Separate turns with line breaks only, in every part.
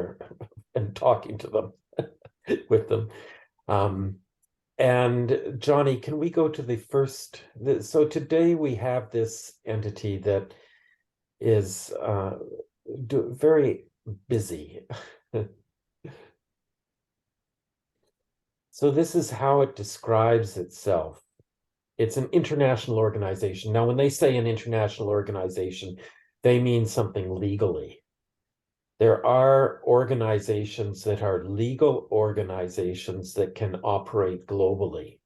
there and talking to them with them. And Johnny, can we go to the first? So today we have this entity that is very busy. So this is how it describes itself. It's an international organization. Now, when they say an international organization, they mean something legally. There are organizations that are legal organizations that can operate globally.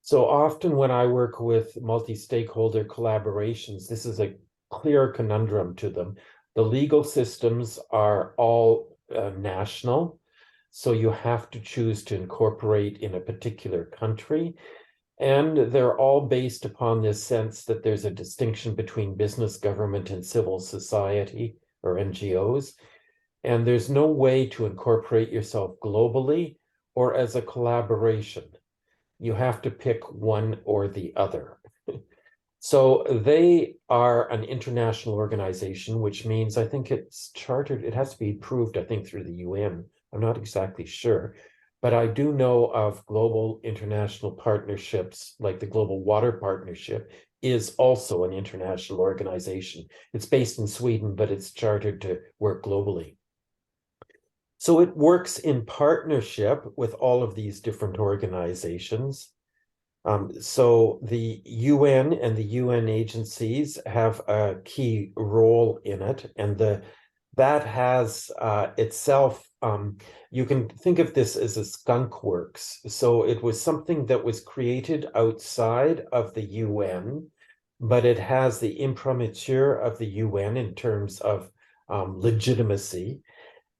So often when I work with multi-stakeholder collaborations, this is a clear conundrum to them. The legal systems are all national, so you have to choose to incorporate in a particular country. And they're all based upon this sense that there's a distinction between business, government, and civil society, or NGOs. And there's no way to incorporate yourself globally or as a collaboration. You have to pick one or the other. So they are an international organization, which means I think it's chartered, it has to be approved, I think, through the UN. I'm not exactly sure, but I do know of global international partnerships, like the Global Water Partnership is also an international organization. It's based in Sweden, but it's chartered to work globally. So it works in partnership with all of these different organizations. So the UN and the UN agencies have a key role in it, and that has itself, you can think of this as a skunk works. So it was something that was created outside of the UN, but it has the imprimatur of the UN in terms of legitimacy.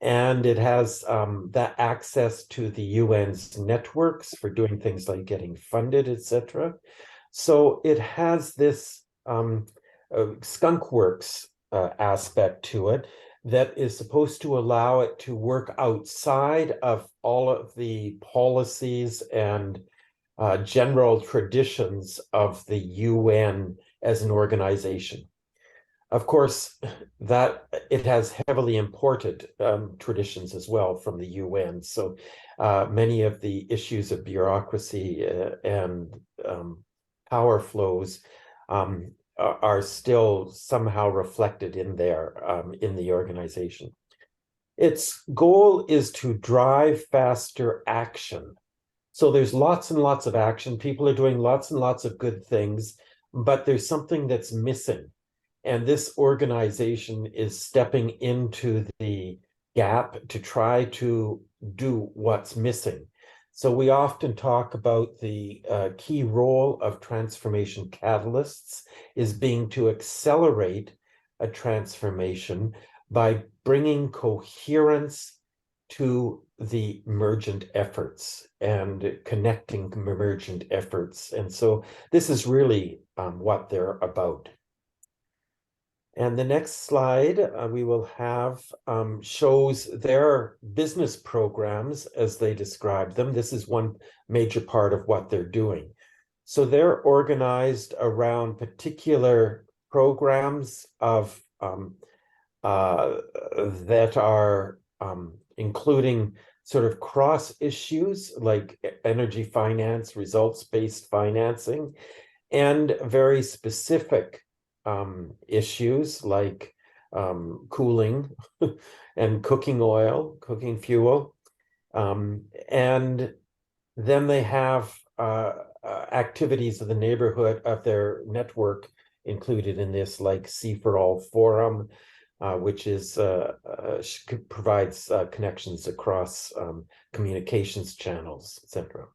And it has that access to the UN's networks for doing things like getting funded, etc. So it has this skunk works aspect to it that is supposed to allow it to work outside of all of the policies and general traditions of the UN as an organization. Of course, that it has heavily imported traditions as well from the UN. So many of the issues of bureaucracy and power flows are still somehow reflected in there in the organization. Its goal is to drive faster action. So there's lots and lots of action. People are doing lots and lots of good things, but there's something that's missing. And this organization is stepping into the gap to try to do what's missing. So we often talk about the key role of transformation catalysts is being to accelerate a transformation by bringing coherence to the emergent efforts and connecting emergent efforts. And so this is really what they're about. And the next slide we will have shows their business programs as they describe them. This is one major part of what they're doing. So they're organized around particular programs of that are including sort of cross issues like energy finance, results-based financing, and very specific issues like cooling and cooking oil, cooking fuel. And then they have activities of the neighborhood of their network included in this, like SEforAll Forum, which is provides connections across communications channels, etc.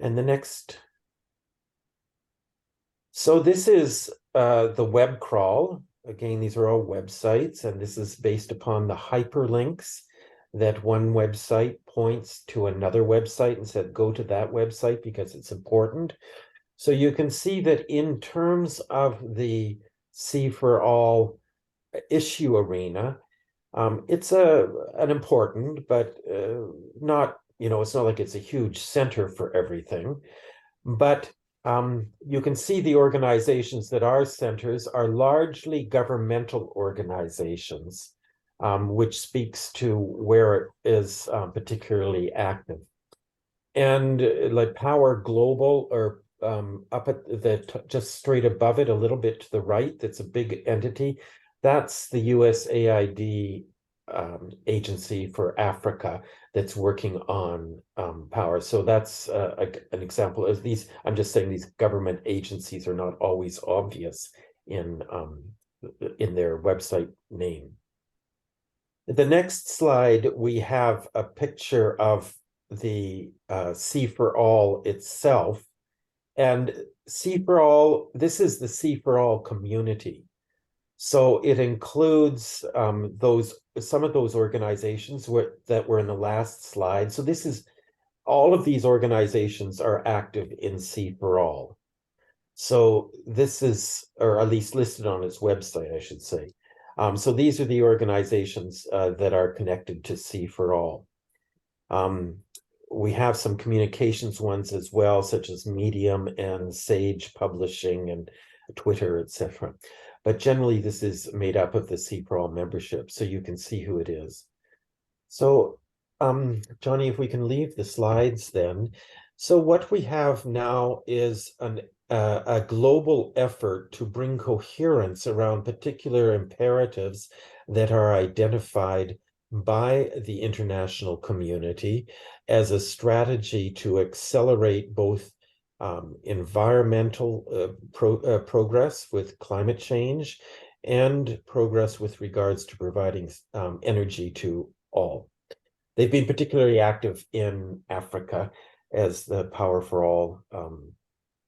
And the next. So this is the web crawl. Again, these are all websites, and this is based upon the hyperlinks that one website points to another website and said, go to that website because it's important. So you can see that in terms of the SEforAll issue arena, it's an important, but not, it's not like it's a huge center for everything. But you can see the organizations that are centers are largely governmental organizations. which speaks to where it is particularly active. And like Power Global, or up at the just straight above it, a little bit to the right, that's a big entity. That's the USAID agency for Africa that's working on power. So that's an example of these. I'm just saying these government agencies are not always obvious in their website name. The next slide, we have a picture of the SEforAll itself. And SEforAll, this is the SEforAll community. So it includes some of those organizations that were in the last slide. So this is, all of these organizations are active in SEforAll. So this is, or at least listed on its website, I should say. So these are the organizations that are connected to SEforAll. We have some communications ones as well, such as Medium and Sage Publishing and Twitter, etc. But generally, this is made up of the SEforAll membership, so you can see who it is. So, Johnny, if we can leave the slides then. So what we have now is a global effort to bring coherence around particular imperatives that are identified by the international community as a strategy to accelerate both environmental progress with climate change and progress with regards to providing energy to all. They've been particularly active in Africa, as the Power for All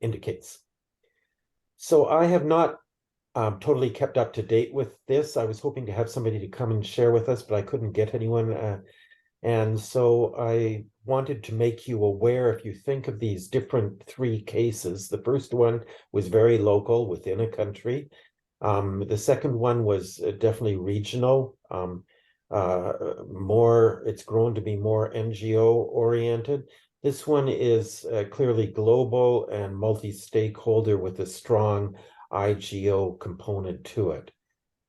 indicates. So I have not totally kept up to date with this. I was hoping to have somebody to come and share with us, but I couldn't get anyone. And so I wanted to make you aware, if you think of these different three cases. The first one was very local within a country. The second one was definitely regional. It's grown to be more NGO oriented. This one is clearly global and multi-stakeholder with a strong IGO component to it.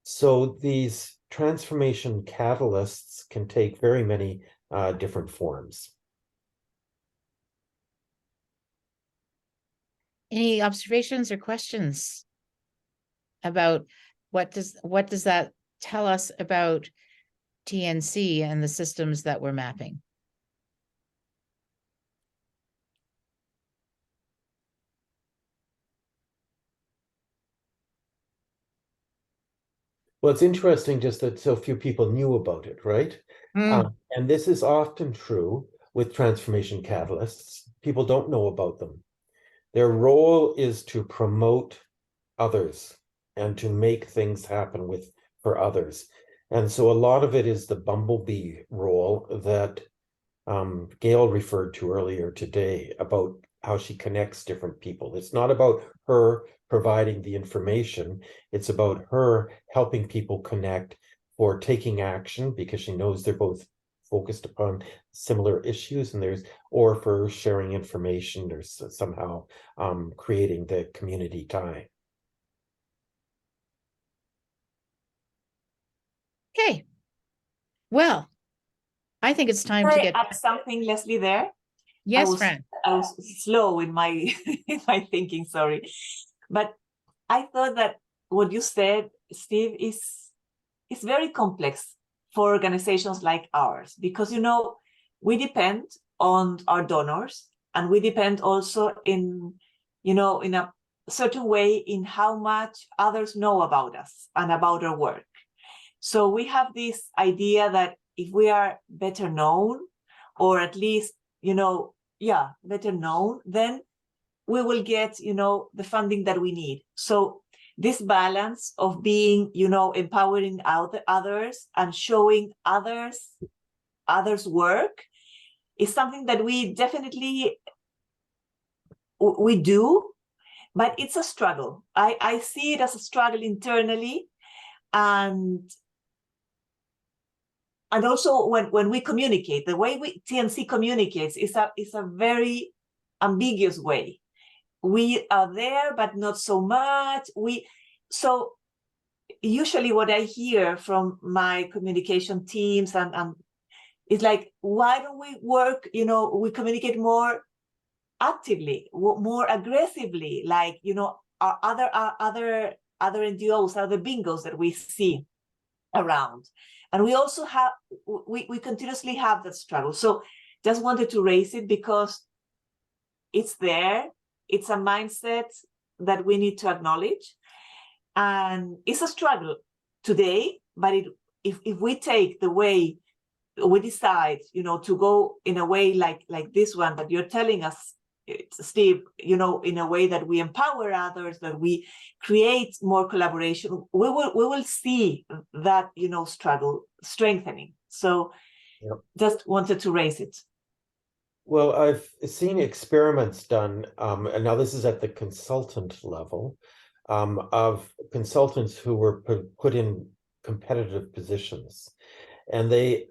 So these transformation catalysts can take very many different forms.
Any observations or questions about what does that tell us about TNC and the systems that we're mapping?
Well, it's interesting just that so few people knew about it, right? And this is often true with transformation catalysts. People don't know about them. Their role is to promote others and to make things happen for others. And so a lot of it is the bumblebee role that Gail referred to earlier today about how she connects different people. It's not about her providing the information. It's about her helping people connect for taking action because she knows they're both focused upon similar issues, or for sharing information or somehow creating the community tie.
Okay. Well, I think it's time to get
add something, Leslie, there.
Yes, Fran.
I was slow in my in my thinking, sorry. But I thought that what you said, Steve, is very complex for organizations like ours, because we depend on our donors, and we depend also in a certain way in how much others know about us and about our work. So we have this idea that if we are better known, or at least, better known, then we will get, the funding that we need. So this balance of being, empowering others and showing others work is something that we definitely we do, but it's a struggle. I see it as a struggle internally, and also when we communicate, the way TNC communicates is a very ambiguous way. We are there, but not so much. So usually what I hear from my communication teams and it's like, why don't we work, we communicate more actively, more aggressively, like, our other NGOs, other bingos that we see around. And we also have, we continuously have that struggle. So just wanted to raise it because it's there. It's a mindset that we need to acknowledge. And it's a struggle today, but if we take the way we decide, to go in a way like this one that you're telling us, Steve, in a way that we empower others, that we create more collaboration, we will see that, struggle strengthening. So
Yep.
just wanted to raise it.
Well, I've seen experiments done, and now this is at the consultant level, of consultants who were put in competitive positions. And they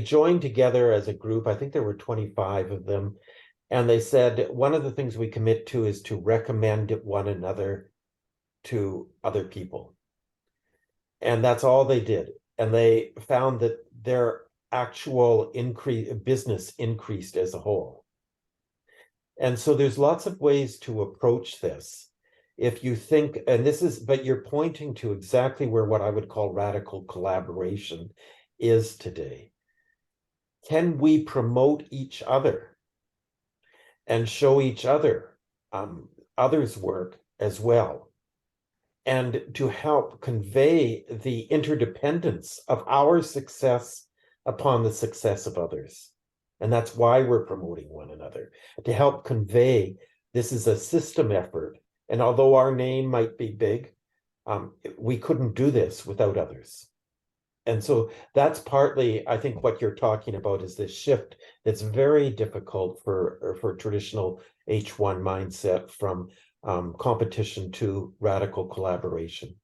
joined together as a group. I think there were 25 of them. And they said, one of the things we commit to is to recommend one another to other people. And that's all they did. And they found that their actual business increased as a whole. And so there's lots of ways to approach this. If you think, but you're pointing to exactly where what I would call radical collaboration is today. Can we promote each other and show each other others' work as well? And to help convey the interdependence of our success upon the success of others. And that's why we're promoting one another, to help convey this is a system effort. And although our name might be big, we couldn't do this without others. And so that's partly, I think, what you're talking about is this shift that's very difficult for traditional H1 mindset from competition to radical collaboration.